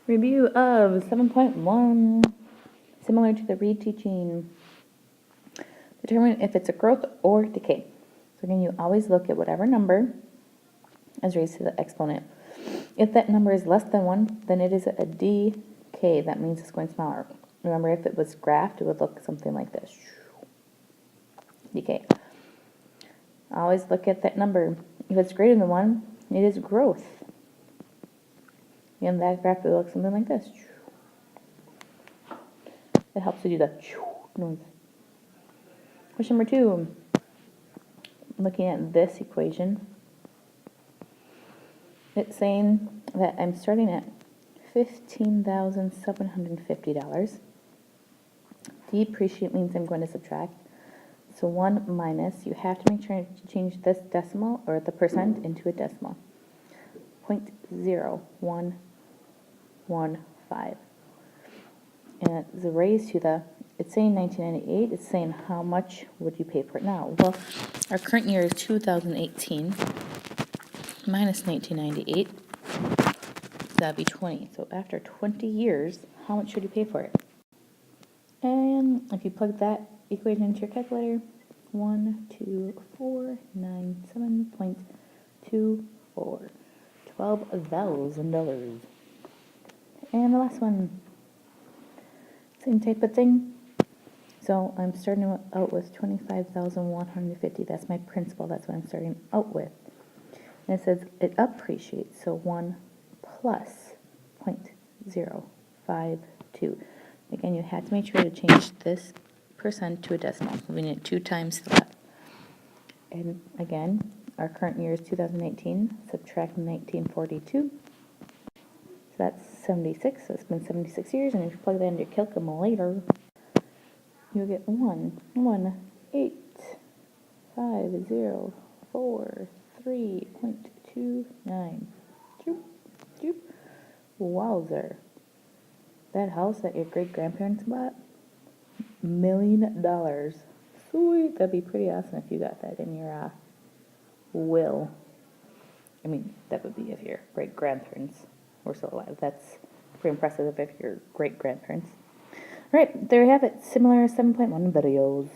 Review of 7.1, similar to the reteaching. Determine if it's a growth or decay. So again, you always look at whatever number is raised to the exponent. If that number is less than 1, then it is a decay. That means it's going smaller. Remember, if it was graphed, it would look something like this. Decay. Always look at that number. If it's greater than 1, it is growth. And that graph will look something like this. It helps to do the noise. Question number 2. Looking at this equation, it's saying that I'm starting at $15,750. Depreciate means I'm going to subtract. So 1 minus, you have to make sure to change this decimal or the percent into a decimal. 0.0115. And it's raised to the, it's saying 1998, it's saying how much would you pay for it now? Well, our current year is 2018 minus 1998, so that'd be 20. So after 20 years, how much should you pay for it? And if you plug that equation into your calculator, 12497.24, $12,000. And the last one, same type of thing. So I'm starting out with 25,150. That's my principal. That's what I'm starting out with. And it says it appreciates. So 1 plus 0.052. Again, you have to make sure to change this percent to a decimal, moving it 2 times to the left. And again, our current year is 2018. Subtract 1942. So that's 76. So it's been 76 years. And if you plug that into your calculator, you'll get 1,185,043.29. Wowzer. That house that your great-grandparents bought, $1 million. Sweet. That'd be pretty awesome if you got that in your will. I mean, that would be if your great-grandparents were still alive. That's pretty impressive if your great-grandparents. All right, there you have it. Similar 7.1 videos.